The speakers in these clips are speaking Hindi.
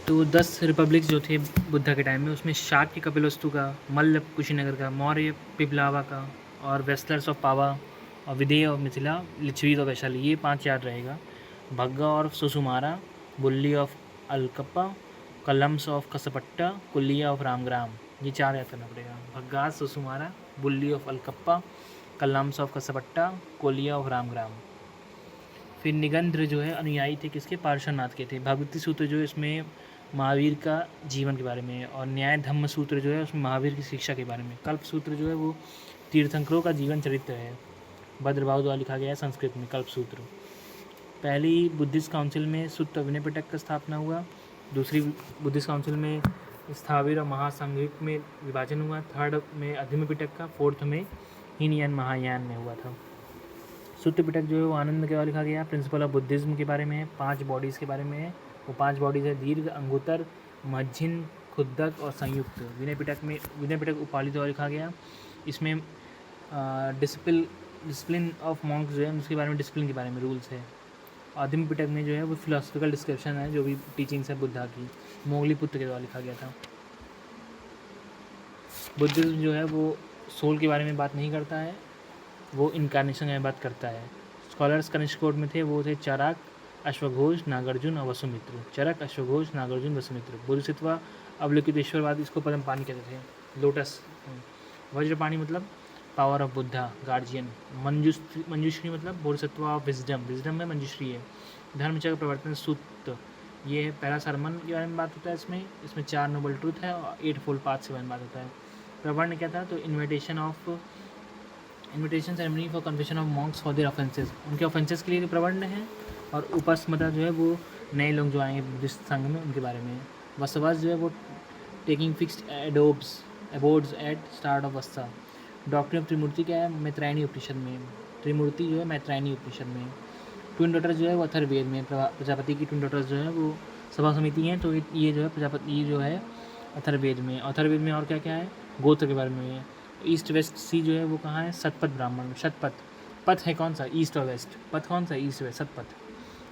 तो 10 रिपब्लिक्स जो थे बुद्धा के टाइम में, उसमें शाक्य कपिलवस्तु का, मल्ल कुशीनगर का, मौर्य पिपलावा का, और वेस्लर्स ऑफ पावा, और विदेह ऑफ मिथिला, लिच्छवी ऑफ वैशाली, ये 5 याद रहेगा। भग्गा और Susumara, Bulli of Allakappa, Kalams of Kesaputta, Koliya of Ramagrama, ये 4 याद करना पड़ेगा। Bhagga, Susumara, Bulli of Allakappa, Kalams of Kesaputta, Koliya of Ramagrama. फिर निगंध्र जो है अनुयायी थे किसके? पार्श्वनाथ के थे। भगवती सूत्र जो है इसमें महावीर का जीवन के बारे में है, और न्याय धम्म सूत्र जो है उसमें महावीर की शिक्षा के बारे में। कल्प सूत्र जो है वो तीर्थंकरों का जीवन चरित्र है, भद्रभाव द्वारा लिखा गया है संस्कृत में कल्प सूत्र। पहली बुद्धिस्ट काउंसिल में सुत्त विनय पिटक का स्थापना हुआ। दूसरी बुद्धिस्ट काउंसिल में स्थाविर और महासंघिक में विभाजन हुआ। थर्ड में अध्यम पिटक का, फोर्थ में हीनयान महायान में हुआ था। सुत्त पिटक जो है वो आनंद के बारे लिखा गया, प्रिंसिपल ऑफ बुद्धिज्म के बारे में है, 5 बॉडीज़ के बारे में है। वो 5 बॉडीज़ है दीर्घ, अंगुतर, मज्जिन, खुद्दक और संयुक्त। विनय पिटक उपालि द्वारा लिखा गया। इसमें डिसिप्लिन ऑफ मॉन्क्स जो है उसके बारे में, डिसिप्लिन के बारे में रूल्स है। आदिम पिटक में जो है वो फिलोसफिकल डिस्क्रिप्शन है, जो भी टीचिंग्स है बुद्धा की, मोगली पुत्र के द्वारा लिखा गया था। बुद्धिज्म जो है वो सोल के बारे में बात नहीं करता है, वो इनकारनेशन में बात करता है। स्कॉलर्स कनिष्क कोड में थे, वो थे चरक, अश्वघोष, नागार्जुन और वसुमित्र। चरक, अश्वघोष, नागार्जुन, वसुमित्र। बोधिसत्व अवलोकितेश्वरवाद, इसको पद्म पानी कहते थे, लोटस। वज्रपाणी मतलब power of Buddha, guardian. Manjushri मतलब बोधिसत्व ऑफ विजडम, विजडम में मंजुश्री है। धर्मचक्र प्रवर्तन सूत्र, ये है पहला सरमन के बारे में बात होता है। इसमें 4 नोबल ट्रूथ है और 8 फोल्ड पाथ के बारे में बात होता है। प्रवर्ण क्या था? तो invitation ceremony for confession of Monks for their offences, उनके ऑफेंसेस के लिए प्रवर्ण है। और उपस्मता जो है वो नए लोग जो आएंगे बुद्धिस्ट संघ में, उनके बारे में। वसवास जो है वो taking fixed abodes at start of Vassa. Doctrine of Trimurti क्या है? मैत्रायणी उपनिषद में। त्रिमूर्ति जो है मैत्रायणी उपनिषद में। ट्विन डॉटर्स जो है वो अथर्ववेद में। प्रजापति की ट्विन डॉटर्स जो है वो सभा समिति हैं, तो ये जो है प्रजापति, ये जो है अथर्ववेद में। अथर्ववेद में और क्या क्या है? गोत्र के बारे में है। ईस्ट वेस्ट सी जो है वो कहाँ है? शतपथ ब्राह्मण। शतपथ पथ है कौन सा? ईस्ट और वेस्ट। पथ कौन सा? East west, Shatapatha.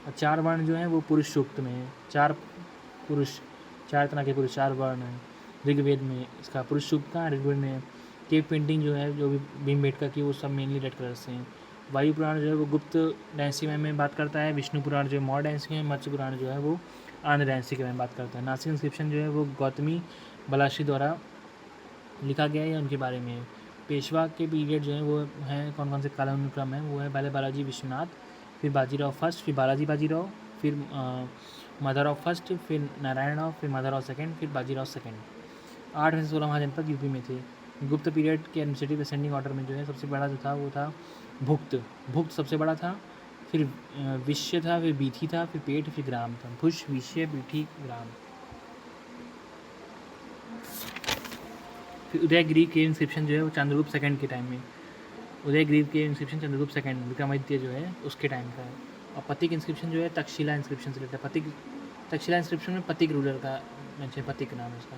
और 4 वर्ण जो है वो पुरुष सूक्त में है। 4 पुरुष, 4 तरह के पुरुष, 4 वर्ण हैं ऋग्वेद में। इसका पुरुष सूक्त का ऋग्वेद में। केव पेंटिंग जो है, जो भी भीमबेटका की, वो सब मेनली रेड कलर से हैं। वायु पुराण जो है वो गुप्त डायनेस्टी में बात करता है। विष्णु पुराण जो है मौर्य डायनेस्टी में। मत्स्य पुराण जो है वो आंध्र डायनेस्टी के बारे में बात करता है। नासिक इंस्क्रिप्शन जो है वो गौतमी बलाशी द्वारा लिखा गया है, या उनके बारे में। पेशवा के पीरियड जो है वो हैं, कौन कौन से कालानुक्रम है? वो है पहले बालाजी विश्वनाथ, फिर बाजीराव फर्स्ट, फिर बालाजी बाजीराव, फिर माधवराव फर्स्ट, फिर नारायण राव, फिर माधवराव सेकेंड, फिर बाजीराव सेकेंड। 8 में से 16 महाजनपद यूपी में थे। गुप्त पीरियड के एडमिनिस्ट्रेटिव असेंडिंग ऑर्डर में जो है सबसे बड़ा जो था वो था भुक्त सबसे बड़ा था। फिर विश्य था, फिर बीथी था, फिर पेट, फिर ग्राम था। भुष, विश्य, बीठी, ग्राम। फिर उदयगिरी के इंस्क्रिप्शन जो है वो चंद्रगुप्त सेकंड के टाइम में। उदयगिरी के इंस्क्रिप्शन चंद्रगुप्त सेकंड, विक्रमादित्य जो है उसके टाइम का है। और पतिक इंस्क्रिप्शन जो है तक्षशिला इंस्क्रिप्शन से लेता है। तक्षशिला इंस्क्रिप्शन में पतिक रूलर का मेंशन, पतिक नाम है उसका।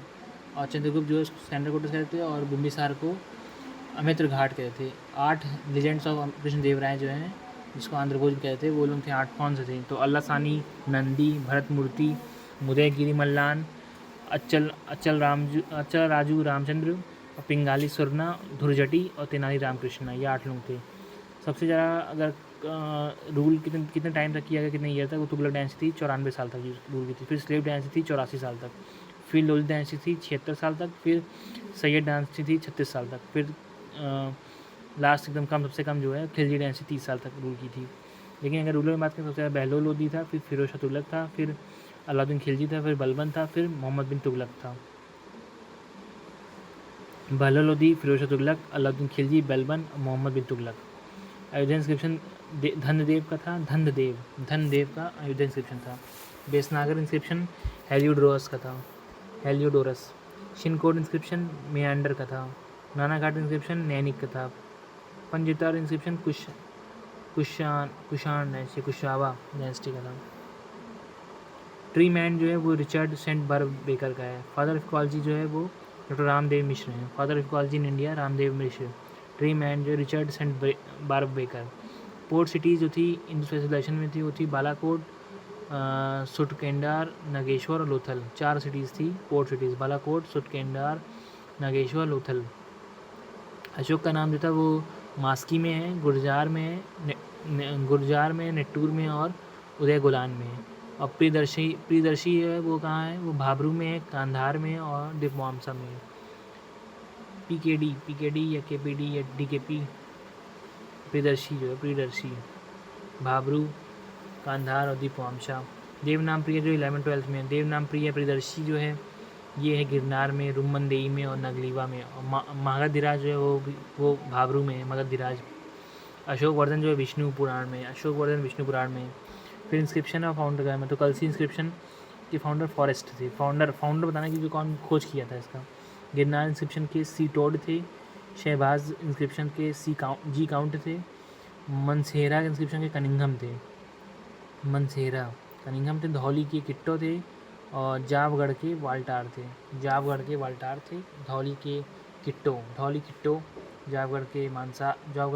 और चंद्रगुप्त जो है उसको स्कैंडर कोटस कहते थे, और बिम्बिसार को अमित्र घाट कहते थे। 8 लीजेंड्स ऑफ कृष्ण देव राय जो हैं, जिसको आंध्र भोज कहते थे, वो लोग थे। 8 कौन से थे? तो अल्लासानी, नंदी, भरत मूर्ति, उदयगिरी मल्लान, अचल राजू रामचंद्र, और पिंगाली सुरना, धुरजटी और तेनाली रामकृष्ण, ये 8 लोग थे। सबसे ज़्यादा अगर रूल कितने टाइम तक किया गया, कितने ईयर तक? वो तुगलक डायनेस्टी थी, 94 साल तक रूल की थी। फिर स्लेव डायनेस्टी थी 84 साल तक। फिर लोधी डायनेस्टी थी 76 साल तक। फिर सैयद डायनेस्टी थी 36 साल तक। फिर लास्ट एकदम कम, सबसे कम जो है खिलजी डायनेस्टी 30 साल तक रूल की थी। लेकिन अगर रूलर में बात करें, सबसे ज़्यादा बहलोल लोधी था, फिर फिरोज शाह तुगलक था, फिर अलाउद्दीन खिलजी था, फिर बलबन था, फिर मोहम्मद बिन तुगलक था। बहलोल लोधी, फिरोज शाह तुगलक, अलाउद्दीन खिलजी, बलबन, मोहम्मद बिन तुगलक। अयोध्या इंस्क्रिप्शन धनदेव का था। धनदेव का अयोध्या इंस्क्रिप्शन था। बेसनागर इंस्क्रिप्शन हेलियोडोरस का था। हेलियोडोरस। शिनकोड इंस्क्रिप्शन मेयांडर का था। नानाघाट इंस्क्रिप्शन नैनिक का था। पंजितार इंस्क्रिप्शन कुशान डायनेस्टी, कुशावा डायनेस्टी का था। ट्री मैन जो है वो रिचर्ड सेंट बार्ब बेकर का है। फादर ऑफ इकोलॉजी जो है वो डॉक्टर रामदेव मिश्र हैं। Father of ecology in India Ramdev Mishra. Tree man जो Richard St Barbe Baker. Port cities जो थी इंडस सिविलाइजेशन में थी, वो थी बालाकोट, सुटकेंडार, नागेश्वर और लोथल, 4 सिटीज़ थी, पोर्ट सिटीज़, बालाकोट, सुटकेंडार, नागेश्वर, लोथल। अशोक का नाम जो था वो मास्की में है, गुर्जार में है, गुर्जार में, नेट्टूर में और उदयगुलान में है। और प्रियदर्शी है वो कहाँ है, वो भाबरू में है, कांधार में है और दीपवामसा में है। पीकेडी या केपीडी या डीकेपी, प्रियदर्शी जो है, प्रियदर्शी भाबरू, कांधार और दीपवामसा। देवनाम प्रिय जो 11-12 में है, देवनाम प्रिय प्रियदर्शी जो है ये है गिरनार में, रुमनदेई में और नगलीवा में। और मगधीराज जो है वो भाबरू में है, मगधीराज। अशोक वर्धन जो है विष्णु पुराण में, अशोक वर्धन विष्णु पुराण में। फिर इंस्क्रिप्शन और फाउंडर का, तो कलसी इंस्क्रिप्शन के फाउंडर फॉरेस्ट थे। फाउंडर बताना कि जो कौन खोज किया था इसका। गिरनार इंस्क्रिप्शन के सी टोड थे, शहबाज इंस्क्रिप्शन के जी काउंट थे, मनसेरा इंस्क्रिप्शन के कनिंघम थे, कनिंघम थे, धौली के किट्टो थे और जावगढ़ के वाल्टार थे, धौली किट्टो, जावगढ़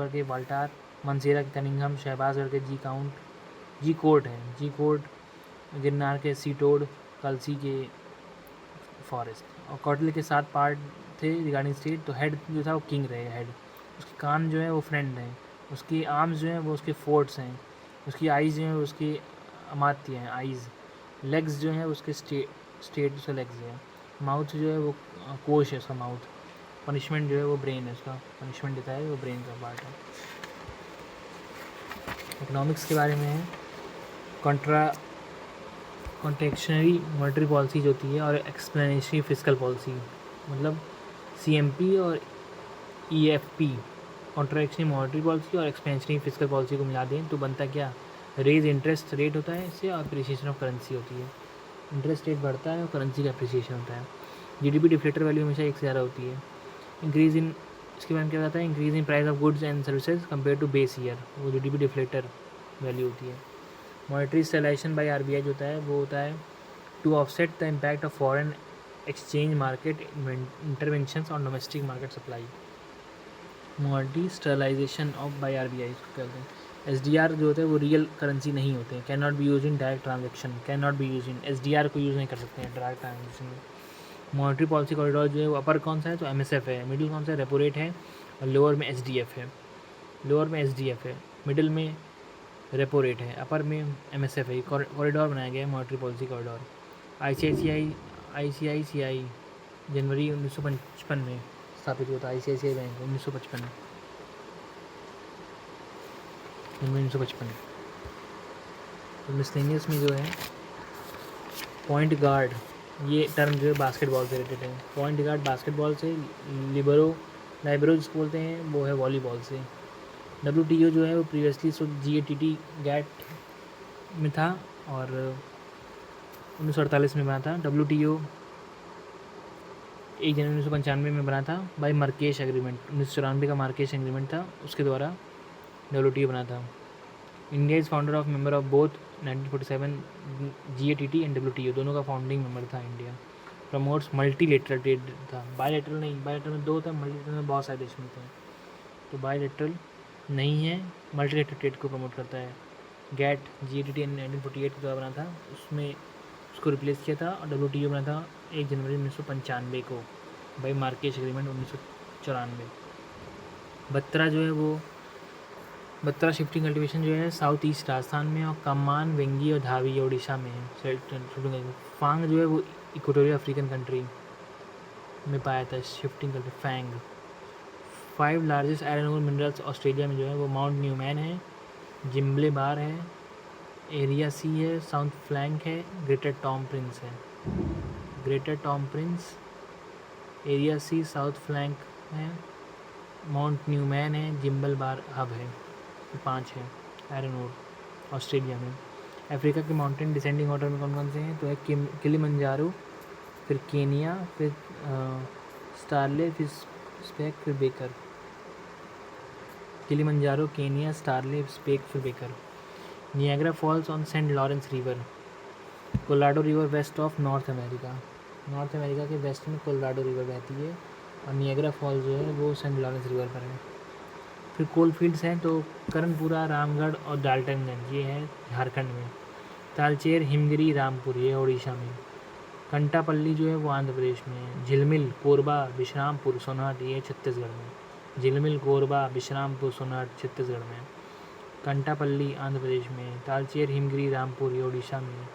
के वाल्टार, मनसेरा के कनिंघम, शहबाजगढ़ के जी कोट, गिरनार के सीटोड, कलसी के फॉरेस्ट। और कौटिल्य के 7 पार्ट थे रिगार्डिंग स्टेट। तो हेड जो था वो किंग रहेगा, हेड। उसके कान जो है वो फ्रेंड हैं, उसकी आर्म्स जो हैं वो उसके फोर्ट्स हैं, उसकी आइज़ जो हैं वो उसकी अमात्य हैं, आइज़। लेग्स जो हैं उसके स्टेट से लेग्स हैं। माउथ जो है वो कोश है उसका माउथ। पनिशमेंट जो है वो ब्रेन है उसका, पनिशमेंट देता है वो ब्रेन का पार्ट है। इकोनॉमिक्स के बारे में है, कॉन्टेक्शनरी मॉनेटरी पॉलिसी होती है और एक्सप्लेनेटरी फिस्कल पॉलिसी, मतलब CMP और EFP, कॉन्ट्रैक्शनरी मॉनेटरी पॉलिसी और एक्सपेंशनरी फिस्कल पॉलिसी को मिला दें तो बनता क्या, रेज इंटरेस्ट रेट होता है इससे, और अप्रिसिएशन ऑफ करेंसी होती है। इंटरेस्ट रेट बढ़ता है और करेंसी का अप्रिसिएशन होता है। GDP डिफ्लेटर वैल्यू हमेशा 1 से ज़्यादा होती है। इंक्रीज़ इन, इसके बारे में क्या बताता है, increase in price of goods and services compare to base year, वो GDP डिफ्लेटर वैल्यू होती है। मॉनेटरी स्टेलाइजेशन बाय RBI जो होता है वो होता है to offset the impact of foreign exchange market interventions on domestic market supply. Monetary stabilization of by RBI इसको कहते हैं। SDR जो होता है वो रियल करेंसी नहीं होते हैं, can not be use in direct transaction, SDR को यूज़ नहीं कर सकते हैं डायरेक्ट ट्रांजेक्शन में। मॉनेटरी पॉलिसी कॉरिडोर जो है वो अपर कौन सा है, तो MSF है, मिडिल कौन सा है, रेपो रेट है, और लोअर में SDF है, मिडिल में रेपो रेट है, अपर में MSF है। कॉरिडोर बनाया गया है मॉनेटरी पॉलिसी कॉरिडोर। ICICI जनवरी 1955 में स्थापित हुआ था, ICICI बैंक 1955, जनवरी 1955। तो मिसलेनियस में जो है पॉइंट गार्ड, ये टर्म जो है बास्केटबॉल से रिलेटेड है। पॉइंट गार्ड बास्केटबॉल से, लाइब्रो जिसको बोलते हैं वो है वॉलीबॉल से। WTO जो है वो प्रीवियसली GATT गैट में था और 1948 में बना था। WTO 1 जनवरी 1995 में बना था बाय मार्केश एग्रीमेंट, 1994 का मार्केश एग्रीमेंट था, उसके द्वारा WTO बना था। India is founder of member of both 1947 GATT and WTO, दोनों का फाउंडिंग मेंबर था इंडिया। प्रमोट्स मल्टीलेटरल ट्रेड था, बायलैटरल नहीं, बायलैटरल में 2 होता है, मल्टीलेटरल में बहुत सारे देश मिलते हैं, तो बायलैटरल नहीं है, मल्टीलेटरल ट्रेड को प्रमोट करता है। GATT 1948 के द्वारा बना था, उसमें उसको रिप्लेस किया था, और WTO बना था 1 जनवरी 1995 को बाई मार्केश एग्रीमेंट 1994। बत्रा जो है वो, बत्रा शिफ्टिंग कल्टीवेशन जो है साउथ ईस्ट राजस्थान में, और कमान, वेंगी और धावी उड़ीसा में है। फांग जो है वो इक्वेटोरियल अफ्रीकन कंट्री में पाया था शिफ्टिंग कल्टी फैंग। 5 largest iron ore minerals Australia में जो है वो माउंट न्यूमैन है, जिम्बले बार है, एरिया सी है, साउथ फ्लैंक है, ग्रेटर टॉम प्रिंस है। एरिया सी, साउथ फ्लैंक है, माउंट न्यूमैन है, जिम्बल बार हब है। 5 है आयरन ओर ऑस्ट्रेलिया में। अफ्रीका के माउंटेन डिसेंडिंग ऑर्डर में कौन कौन से हैं, तो है किलिमंजारो, फिर केनिया, फिर स्टारले, फिर स्पेक, फिर Baker. Kilimanjaro, Kenya, Stanley, Speke, फिर Baker. Niagara Falls on Saint Lawrence river, Colorado river west of North America के वेस्ट में कोलोराडो रिवर बहती है, और नियाग्रा फॉल्स जो है वो सेंट लॉरेंस रिवर पर है। फिर कोल फील्ड्स हैं तो कर्णपुरा, रामगढ़ और डाल्टनगंज, ये है झारखंड में। तालचेर हिमगिरी रामपुर ये उड़ीसा में। कंटापल्ली जो है वो आंध्र प्रदेश में है। झिलमिल कोरबा विश्रामपुर सोनहट ये छत्तीसगढ़ में। झिलमिल कोरबा विश्रामपुर सोनहट छत्तीसगढ़ में। कंटापल्ली आंध्र प्रदेश में। तालचेर हिमगिरी रामपुर ये उड़ीसा में।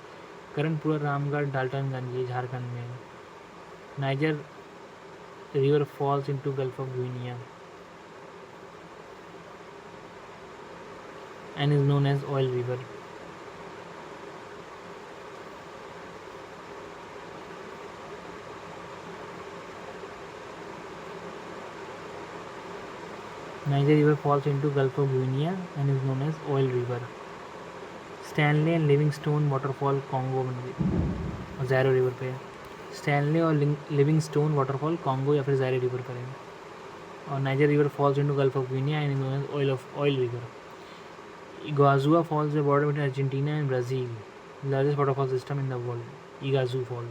करणपुर रामगढ़ डाल्टनगंज ये झारखंड में। Niger river falls into Gulf of Guinea and is known as oil river. Niger river falls into Gulf of Guinea and is known as oil river. Stanley and Livingstone waterfall Congo में ज़ैरो रिवर पे है। स्टैनले और लिविंगस्टोन वाटरफॉल कॉन्गो या फिर ज़ैरो रिवर पर है। और Niger river falls into Gulf of Guinea and is known as oil river. Iguazu falls border between Argentina and Brazil, largest waterfall system in the world Iguazu fall.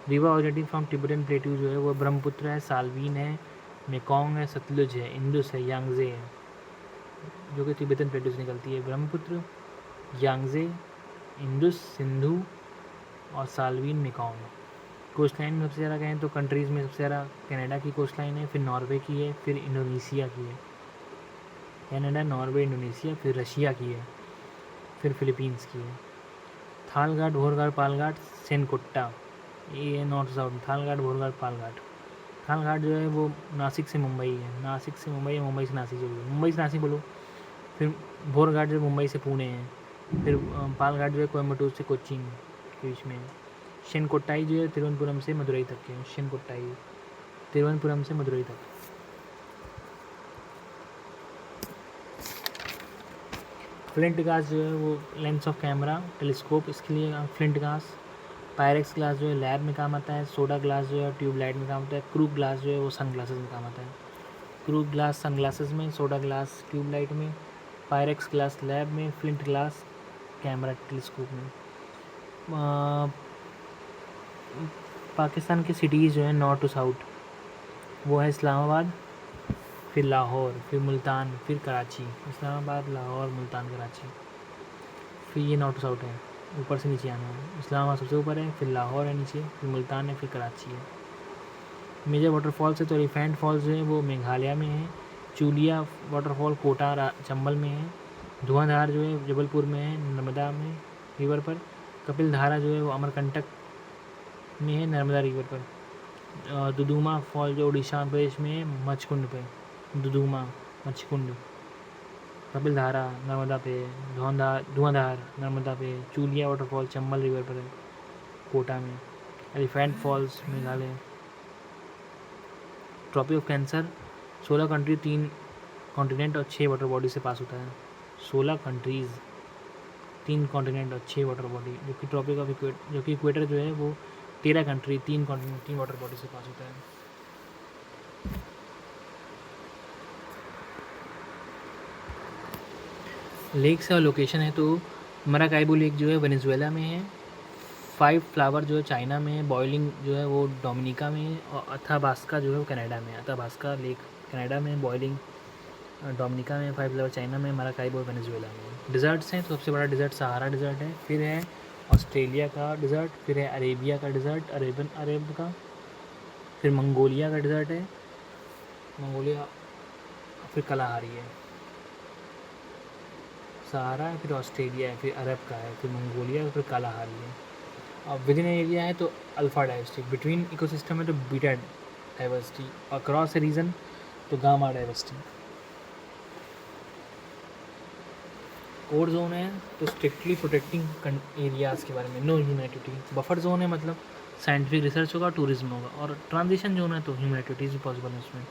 River originating from Tibetan plateau जो है वो ब्रह्मपुत्र है, साल्वीन है, मेकोंग है, सतलुज है, इंडस है, यांगजे है, जो कि तिब्बतन प्लेट्यू से निकलती है। ब्रह्मपुत्र, यांगजे, इंडस, सिंधु और साल्वीन, मेकोंग। कोस्ट लाइन में सबसे ज़्यादा कहें तो कंट्रीज़ में सबसे ज़्यादा कनाडा की कोस्ट लाइन है, फिर नॉर्वे की है, फिर इंडोनेशिया की है। कनाडा, नॉर्वे, इंडोनेशिया, फिर रशिया की है, फिर फिलीपींस की है। थालघाट, भोरघाट, पालघाट, सेनकोट्टा ये नॉर्थ साउथ। थालघाट, भोरघाट, पालघाट। थालघाट जो है वो नासिक से मुंबई है, नासिक से मुंबई है, मुंबई से नासिक जो है, मुंबई से नासिक बोलो। फिर भोरघाट जो मुंबई से पुणे है। फिर पालघाट जो है कोयम्बटूर से कोच्चिन के बीच में है। शेनकोट्टाई जो है तिरुवनंतपुरम से मदुरई तक के। शेनकोट्टाई तिरुवनंतपुरम से मदुरई तक। फ्लिंट ग्लास जो है वो लेंस ऑफ कैमरा, टेलीस्कोप, इसके लिए फ्लिंट ग्लास। पायरेक्स ग्लास जो है लैब में काम आता है। सोडा ग्लास जो है ट्यूबलाइट में काम आता है। क्रूग ग्लास जो है वो सन ग्लासेस में काम आता है। क्रूग ग्लास सन ग्लासेस में, सोडा ग्लास ट्यूबलाइट में, पायरेक्स ग्लास लैब में, फ्लिंट ग्लास कैमरा टेलीस्कोप में। पाकिस्तान की सिटीज़ जो है नॉर्थ टू साउथ वो है इस्लामाबाद, फिर लाहौर, फिर मुल्तान, फिर कराची। इस्लामाबाद, लाहौर, मुल्तान, कराची, फिर ये नॉर्थ टू साउथ है, ऊपर से नीचे आना है। इस्लामाबाद सबसे ऊपर है, फिर लाहौर है नीचे, फिर मुल्तान है, फिर कराची है। मेजर वाटरफॉल्स है तो एलिफेंट फॉल्स जो है वो मेघालय में है। चूलिया वाटरफॉल कोटा चंबल में है। धुआंधार जो है जबलपुर में है, नर्मदा में रिवर पर। कपिल धारा जो है वो अमरकंटक में है, नर्मदा रिवर पर। दुदुमा फॉल जो उड़ीसा प्रदेश में है, मचकुंड पे। दुदुमा, मचकुंड। कपिल धारा नर्मदा पे, धुआंधार नर्मदा पे। चूलिया वाटरफॉल चंबल रिवर पर है, कोटा में। Elephant falls Meghalaya. Tropic of cancer 16 country, 3 continent और 6 वाटर बॉडी से पास होता है। 16 कंट्रीज़, 3 कॉन्टिनेंट और 6 वाटर बॉडी, जो कि ट्रॉपिक ऑफ जो कि इक्वेटर जो है वो 13 कंट्री, 3 कॉन्टिनेंट, 3 वाटर बॉडी से पास होता है। लेक्स और लोकेशन है तो मराकाइबो लेक जो है वेनेजुएला में है। 5 फ्लावर जो है चाइना में है। बॉइलिंग जो है वो डोमिनिका में है। और अथाबास्का जो है वो कनाडा में है। अथाबास्का लेक कनाडा में, बॉइलिंग डोमिनिका में, 5 फ्लावर चाइना में, मराकाइबो वेनेजुएला में। डिज़र्ट्स हैं तो सबसे बड़ा डिज़र्ट सहारा डिज़र्ट है, फिर है ऑस्ट्रेलिया का डिज़र्ट, फिर है अरेबिया का डिज़र्ट, अरेब का, फिर मंगोलिया का डिज़र्ट है, मंगोलिया, फिर कलाहारी है। सहारा है, फिर ऑस्ट्रेलिया है, फिर अरब का है, फिर मंगोलिया है, फिर कालाहारी है। और विद इन एरिया है तो अल्फ़ा डाइवर्सिटी, बिटवीन इकोसिस्टम है तो बीटा डाइवर्सिटी, और क्रॉस रीजन तो गामा डाइवर्सिटी। कोर जोन है तो स्ट्रिक्टली प्रोटेक्टिंग एरियाज़ के बारे में, नो ह्यूमैनिटी। बफर जोन है मतलब साइंटिफिक रिसर्च होगा, टूरिज्म होगा। और ट्रांजिशन जोन है तो ह्यूमैनिटीज़ भी पॉसिबल है उसमें।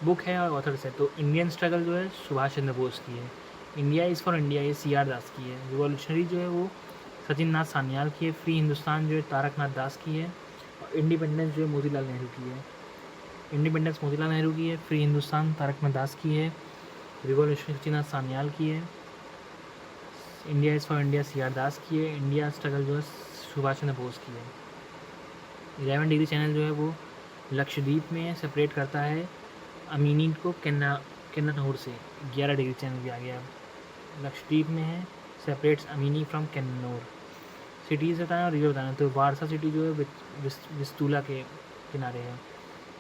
बुक है और ऑथर्स है तो इंडियन स्ट्रगल जो है सुभाष चंद्र बोस की है। इंडिया इज़ फॉर इंडिया ये CR दास की है। रिवॉल्यूशनरी जो है वो सचिन नाथ सान्याल की है। फ्री हिंदुस्तान जो है तारक नाथ दास की है। और इंडिपेंडेंस जो है मोतीलाल नेहरू की है। इंडिपेंडेंस मोतीलाल नेहरू की है। फ्री हिंदुस्तान तारक नाथ दास की है। रिवॉल्यूशनरी सचिन नाथ सान्याल की है। India is for India CR दास की है। इंडिया स्ट्रगल जो है सुभाष चंद्र बोस की है। 11 डिग्री चैनल जो है वो लक्षद्वीप में सेपरेट करता है अमीनी को केन्नानूर से। 11 डिग्री चैनल भी आ गया। लक्षद्वीप में है, सेपरेट्स अमीनी फ्रॉम कैन्नौर। सिटीज़ बताना और रिवर बताना। तो वारसा सिटी जो है विस्तूला के किनारे है।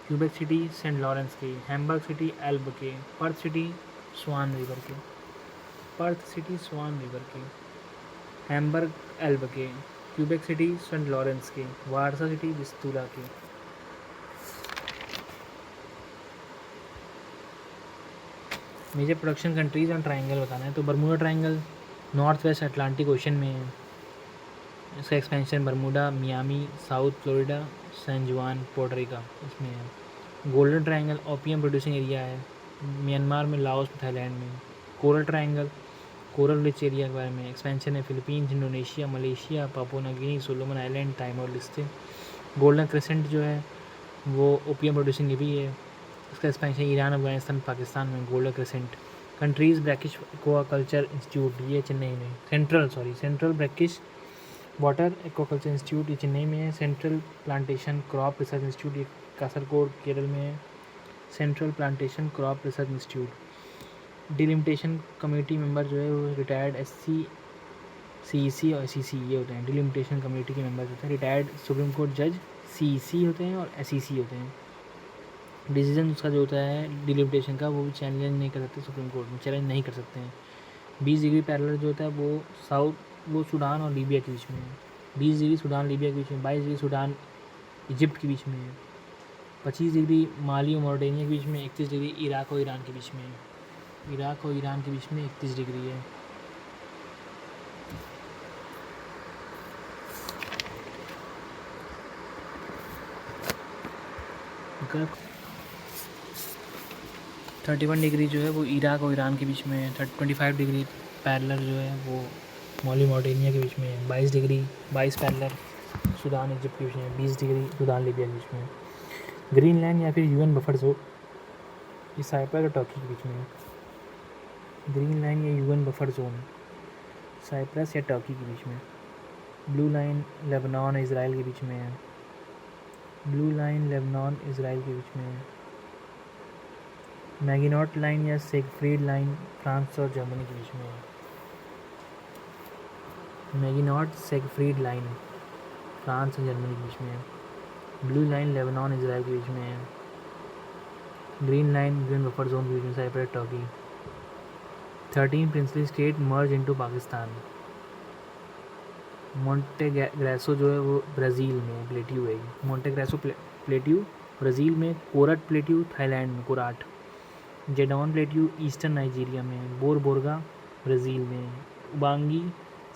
क्यूबेक सिटी सेंट लॉरेंस के। हैम्बर्ग सिटी एल्ब के। पर्थ सिटी स्वान रिवर के। पर्थ सिटी स्वान रिवर के। हैम्बर्ग एल्ब के। क्यूबेक सिटी सेंट लॉरेंस के। वारसा सिटी विस्तूला के। Major production countries on triangle बताना है। तो Bermuda triangle north west Atlantic ocean में है। इसका expansion Bermuda, Miami, South Florida, San Juan, Puerto Rico इसमें है। Golden triangle opium producing area है म्यांमार में, लाओस में, थाईलैंड में। Coral triangle coral rich area के बारे में एक्सपेंशन है Philippines, Indonesia, Malaysia, Papua New Guinea, Solomon island, Timor Leste. Golden crescent जो है वो ओपियम प्रोड्यूसिंग भी है। इसका एक्सपेंशन ईरान, अफगानिस्तान, पाकिस्तान में। Golden crescent countries brackish aquaculture institute ये चेन्नई में। Central brackish water aquaculture institute ये चेन्नई में है। Central plantation crop research institute ये कासरगोड केरल में है। Central plantation crop research institute. Delimitation committee member जो है वो रिटायर्ड SC, CEC और SEC ये होते हैं। डिलिमिटेशन कमेटी के मेंबर होते हैं। रिटायर्ड सुप्रीम कोर्ट जज CEC होते हैं और SEC होते हैं। डिसीजन उसका जो होता है डिलिमिटेशन का वो भी चैलेंज नहीं कर सकते सुप्रीम कोर्ट में, चैलेंज नहीं कर सकते हैं। 20 डिग्री पैरेलल जो होता है वो सूडान और लीबिया के बीच में है। 20 डिग्री सूडान लीबिया के बीच में। 22 डिग्री सूडान इजिप्ट के बीच में है। 25 डिग्री माली और मॉरिटानिया के बीच में। 31 डिग्री इराक और ईरान के बीच में है। इराक और ईरान के बीच में 31 डिग्री है। अगर 31 डिग्री जो है वो इराक और ईरान के बीच में है। 25 डिग्री पैरेलल जो है वो माली मॉरिटानिया के बीच में है। 22 पैरेलल सूडान इजिप्ट के बीच में। 20 डिग्री सूडान लीबिया के बीच में है। ग्रीनलैंड या फिर UN बफर जोन ये साइप्रस और टर्की के बीच में है। ग्रीनलैंड या UN बफर जोन साइप्रस या टर्की के बीच में। ब्लू लाइन लेबनान इज़राइल के बीच में है। ब्लू लाइन लेबनान इज़राइल के बीच में है। मैगिनॉट लाइन या सेगफ्रीड लाइन फ्रांस और जर्मनी के बीच में है। मैगिनॉट सेगफ्रीड लाइन फ्रांस और जर्मनी के बीच में है। ब्लू लाइन लेबनान इज़राइल के बीच में है। Green line green buffer zone के बीच में Cyprus Turkey. 13 princely state merge into Pakistan. मोंटेग्रेसो जो है वो ब्राज़ील में प्लेट्यू है। मोंटेग्रेसो प्लेट्यू ब्राज़ील में। कोरट प्लेट्यू थाईलैंड में कोराट। जेडॉन प्लेट्यू ईस्टर्न नाइजीरिया में। बोरबोरगा ब्राज़ील में। उबांगी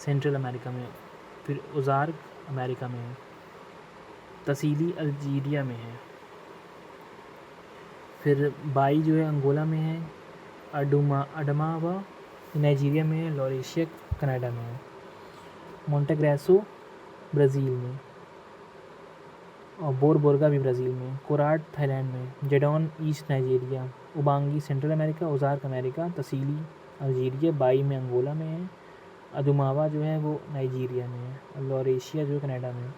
सेंट्रल अमेरिका में। फिर ओज़ार्क अमेरिका में है। तसीली अल्जीरिया में है। फिर बाई जो है अंगोला में है। अडमावा नाइजीरिया में है। लॉरेशिया कनाडा में है। मोंटेग्रेसो ब्राज़ील में और बोरबोरगा भी ब्राज़ील में। कोराट थाईलैंड में। जेडॉन east Nigeria. Ubangi central America. Ozark America. Tassili Algeria. बाई में अंगोला में है। अदुमावा जो है वो नाइजीरिया में है। और लॉरेशिया जो है कनाडा में।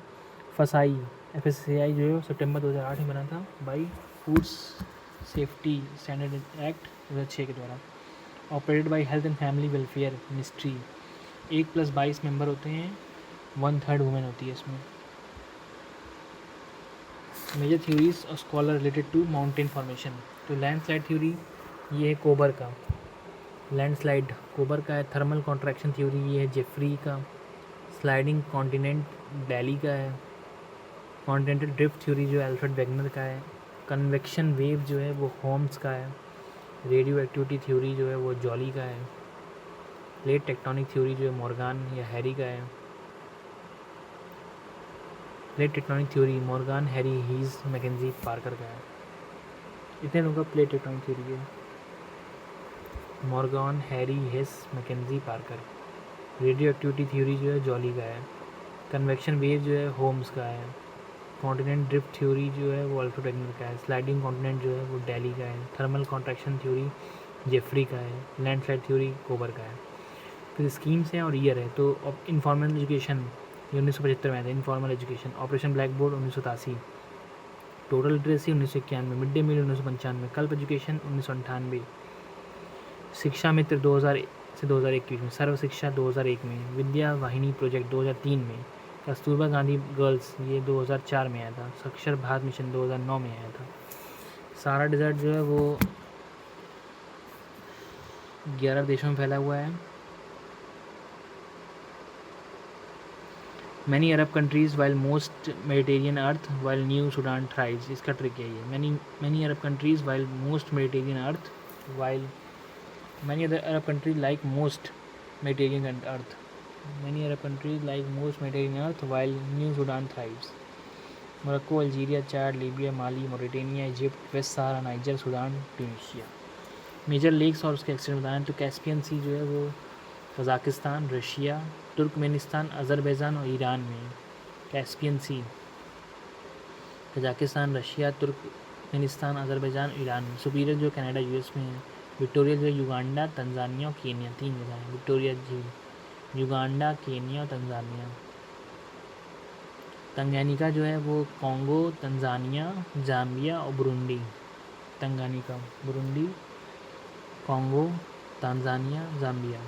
फसाई FSCI जो है सितंबर 2008 में बना था by food safety standard act 2006 के द्वारा। Operated by health and family welfare ministry. 1+22 member होते हैं। 1/3 वुमेन होती है इसमें। मेजर थ्योरीज और scholar related to mountain formation. तो लैंडस्लाइड थ्योरी ये है कोबर का। लैंडस्लाइड कोबर का है। थर्मल कॉन्ट्रैक्शन थ्योरी ये है जेफरी का। स्लाइडिंग कॉन्टिनेंट डेली का है। कॉन्टिनेंटल ड्रिफ्ट थ्योरी जो है अल्फ्रेड वेगनर का है। कन्वेक्शन वेव जो है वो होम्स का है। रेडियो एक्टिविटी थ्योरी जो है वो जॉली का है। प्लेट टेक्टोनिक थ्योरी जो है मॉर्गन या हैरी का है। Plate tectonic theory Morgan, Harry, Hess, McKenzie, Parker का है। इतने लोगों का प्लेट टेक्टोनिक थ्योरी है। Morgan, Harry, Hess, McKenzie, Parker. Radioactivity theory जो है जॉली का है। कन्वेक्शन वेव जो है होम्स का है। कॉन्टिनेंट ड्रिफ्ट थ्योरी जो है वो अल्फ्रेड वेगनर का है। स्लाइडिंग कॉन्टिनेंट जो है वो डेली का है। थर्मल कॉन्ट्रैक्शन थ्योरी जेफरी का है। लैंडस्लाइड थ्योरी कोबर का है। फिर स्कीम्स हैं और ईयर है। तो इनफॉर्मल एजुकेशन ये 1975 में आया था। Informal education. Operation black board 1987। Total literacy 1991। Mid day meal 1995। कल्प एजुकेशन 1998। शिक्षा मित्र से 2001 के बीच में, सर्व शिक्षा 2001 में, विद्या वाहिनी प्रोजेक्ट 2003 में, कस्तूरबा गांधी गर्ल्स ये 2004 में आया था, साक्षर भारत मिशन 2009 में आया था। सारा डिज़र्ट जो है वो 11 देशों में फैला हुआ है। Many Arab countries while most Mediterranean earth while new Sudan thrives, इसका ट्रिक यही है। Many Arab countries while most Mediterranean earth while many other Arab countries like most Mediterranean earth many Arab countries like most Mediterranean earth while new Sudan thrives. Morocco, Algeria, Chad, Libya, Mali, Mauritania, Egypt, West Sahara, Niger, Sudan, Tunisia. Major lakes और उसके एक्सटेंट बताएं तो कैस्पियन सी जो है वो कज़ाकिस्तान, रशिया, तुर्कमेनिस्तान, अज़रबैजान और ईरान में। Caspian Sea Kazakhstan, Russia, Turkmenistan, Azerbaijan, Iran में। सुपीरियर जो कनाडा यूएस में है। विक्टोरिया जो है युगांडा, तंजानिया और केनिया, 3 जगह है विक्टोरिया झील, युगांडा, केनिया और तंजानिया। तंगानिका जो है वो कॉन्गो, तंजानिया, जाम्बिया और Burundi. Tanganyika, Burundi, Congo, Tanzania, Zambia.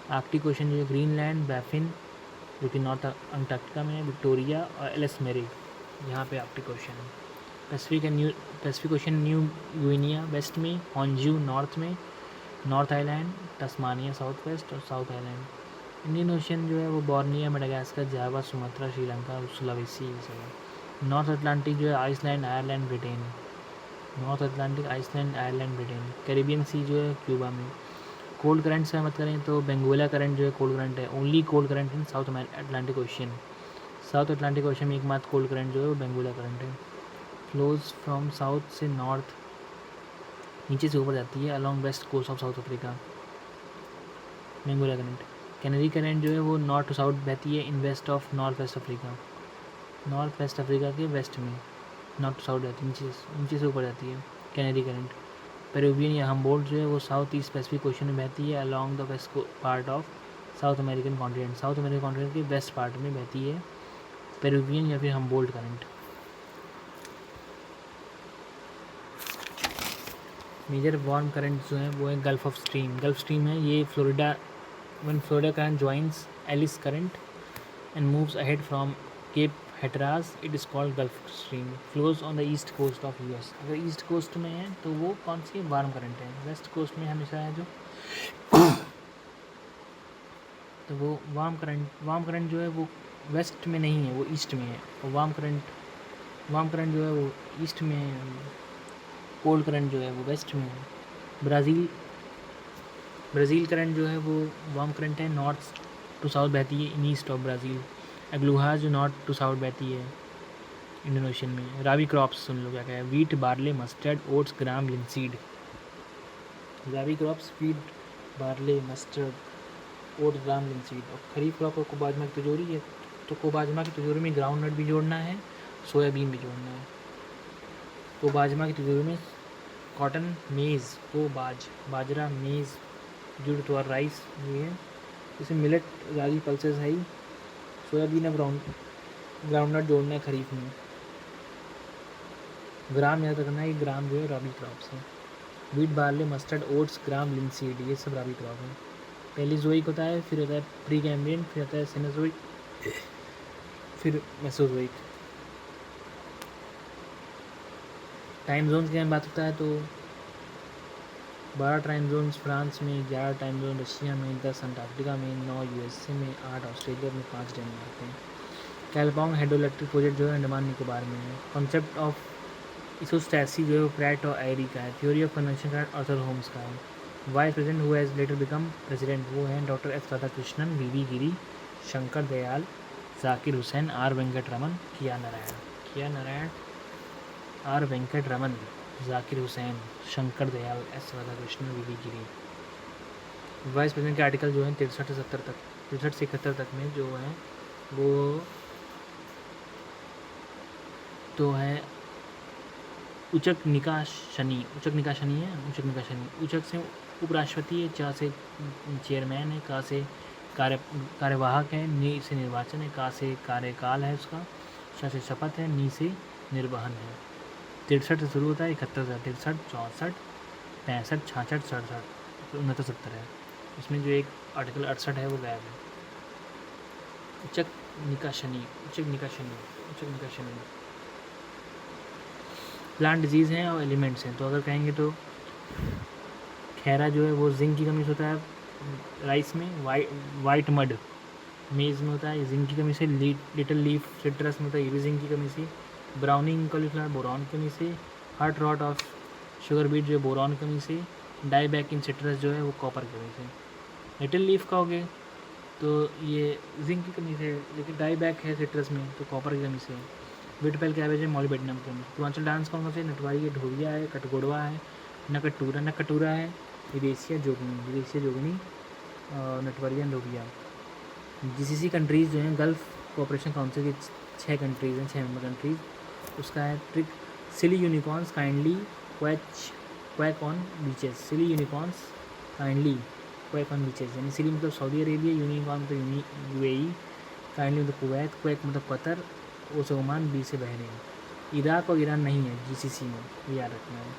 Arctic ocean जो है ग्रीनलैंड, बैफिन जो कि नॉर्थ अंटार्कटिका में है, विक्टोरिया और एलिस मेरी, यहाँ पे आर्कटिक ओशन है। Pacific Ocean New Guinea west में, हॉन्जू नॉर्थ में, north island, Tasmania south west और साउथ आइलैंड। इंडियन ओशन जो है वो Borneo, Madagascar, Java, Sumatra, Sri Lanka, Sulawesi ये सब है। नॉर्थ अटलांटिक जो है Iceland, Ireland, Britain. North Atlantic, Iceland, Ireland, Britain. Caribbean sea जो है क्यूबा में। कोल्ड करंट से मत करें तो बेंगोला करंट जो है कोल्ड करंट है, only cold current in South Atlantic Ocean. South Atlantic ocean में एकमात्र कोल्ड करंट जो है वो बेंगोला करंट है। फ्लोज फ्रॉम साउथ से नॉर्थ, नीचे से ऊपर जाती है along west coast of South Africa, Benguela current. Canary current जो है वो नॉर्थ टू साउथ बहती है in west of north west Africa, north west Africa के वेस्ट में नॉर्थ टू साउथ जाती है, नीचे से ऊपर जाती है कैनरी करंट। पेरुवियन या हम्बोल्ट जो है वो साउथ ईस्ट पैसिफिक ओशन में बहती है along the west part of South American continent, South American continent के वेस्ट पार्ट में बहती है पेरुवियन या फिर Humboldt current. Major warm current जो है वो है gulf of stream, gulf stream है ये Florida, when Florida current joins Alice current and moves ahead from Cape Hatteras, it is called Gulf Stream. Flows on the east coast of US. अगर ईस्ट कोस्ट में है तो वो कौन सी वार्म करंट है, वेस्ट कोस्ट में हमेशा है जो तो वो वार्म करंट जो है वो वेस्ट में नहीं है, वो ईस्ट में है। और वार्म करंट जो है वो ईस्ट में है, कोल्ड करंट जो है वो वेस्ट में है। ब्राज़ील करंट जो है वो वार्म करंट है, नॉर्थ टू साउथ बहती है इन ईस्ट ऑफ ब्राज़ील। एग्लूहा जो नॉर्थ टू साउथ बहती है इंडियन ओशन में। राबी क्रॉप्स सुन लो क्या क्या है, wheat, barley, mustard, oats, gram, linseed. Rabi crops wheat, barley, mustard, oats, gram, linseed. और खरीफ क्रॉप और कोबाजमा की तिजोरी है, तो कोबाजमा की तिजोरी में ग्राउंड नट भी जोड़ना है, सोयाबीन भी जोड़ना है। कोबाजमा की तिजोरी में कॉटन, मेज़, बाजरा, मेज़, जुड़ तो राइस ये है, जैसे मिलेट, रागी, पल्सेस है ही, सोयाबीन है, ग्राउंडनट जोड़ना है खरीफ में। ग्राम याद रखना है, ग्राम जो है राबी क्रॉप्स है। Wheat, barley, mustard, oats, gram, linseed ये सब राबी क्रॉप है। पेलिजोइक होता है, फिर होता है प्री कैम्ब्रियन, फिर होता है सेनोजोइक, फिर मेसोजोइक। टाइम जोन की बारे में बात होता है तो 12 टाइम जोन्स फ्रांस में, 11 टाइम जोन रशिया में, 10 अंटार्कटिका में, 9 यूएसए में, 8 ऑस्ट्रेलिया में, 5 डेनमार्क में। कैलपोंग हाइड्रोइलेक्ट्रिक प्रोजेक्ट जो है अंडमान निकोबार में है। कॉन्सेप्ट ऑफ इसोस्टैसी जो है वो प्रैट और एरी का है। थ्योरी ऑफ कन्वेंशन का आर्थर होम्स का है। Vice president who has later become president वो हैं doctor S Radhakrishnan, V Giri, Shankar Dayal, Zakir Hussain, R Venkataraman, किया Narayan, R Venkataraman, Zakir Hussain, Shankar Dayal, S Radhakrishnan, V Giri. Vice president के आर्टिकल जो है 63 से 71 तक में जो है वो तो है उचक निकाशनी है। उचक से उपराष्ट्रपति है, चा से चेयरमैन है, का से कार्यवाहक है, नी से निर्वाचन है, का से कार्यकाल है उसका, शा से शपथ है, नी से निर्वहन है। 63 से शुरू होता है, 71 से 63, 64, 65, 66, 67, 69, 70 है। इसमें जो एक आर्टिकल 68 है वो गायब है। उचक निकाशनी, उचक निकाशनी, उचक निकाशनी प्लांट डिजीज़ हैं और एलिमेंट्स हैं। तो अगर कहेंगे तो खैरा जो है वो जिंक की कमी से होता है राइस में, वाइट मड मेज़ में होता है जिंक की कमी से, लिटिल लीफ सिट्रस में होता है ये भी जिंक की कमी से, ब्राउनिंग कॉलीफ्लावर बोरॉन की कमी से, heart rot of sugar beet जो है बोरॉन की कमी से, डाईबैक इन सिट्रस जो है वो कॉपर की कमी से। लिटिल लीफ कहोगे तो ये जिंक की कमी से, लेकिन डाईबैक है सिट्रस में तो कॉपर की कमी से। विटपेल कैबेज है मॉलिबेडिनम की कमी से। पूर्वांचल डांस कौन से? नटवारी है, ढोलिया है, कटगोड़वा है, नकटूरा है, विदेशिया जोगनी और नटवरिया ढोलिया। जीसीसी कंट्रीज़ जो हैं गल्फ़ कोऑपरेशन काउंसिल की 6 कंट्रीज़ हैं, 6 मेंबर कंट्रीज़। उसका है trick silly unicorns kindly quack on beaches. Silly unicorns kindly quack on beaches, यानी सिली मतलब सऊदी अरेबिया, यूनिकॉर्न मतलब यूएई, काइंडली मतलब कुवैत, क्वैक मतलब कतर, ओमान बीच से बहरीन। इराक और ईरान नहीं है जीसीसी में, ये याद रखना है।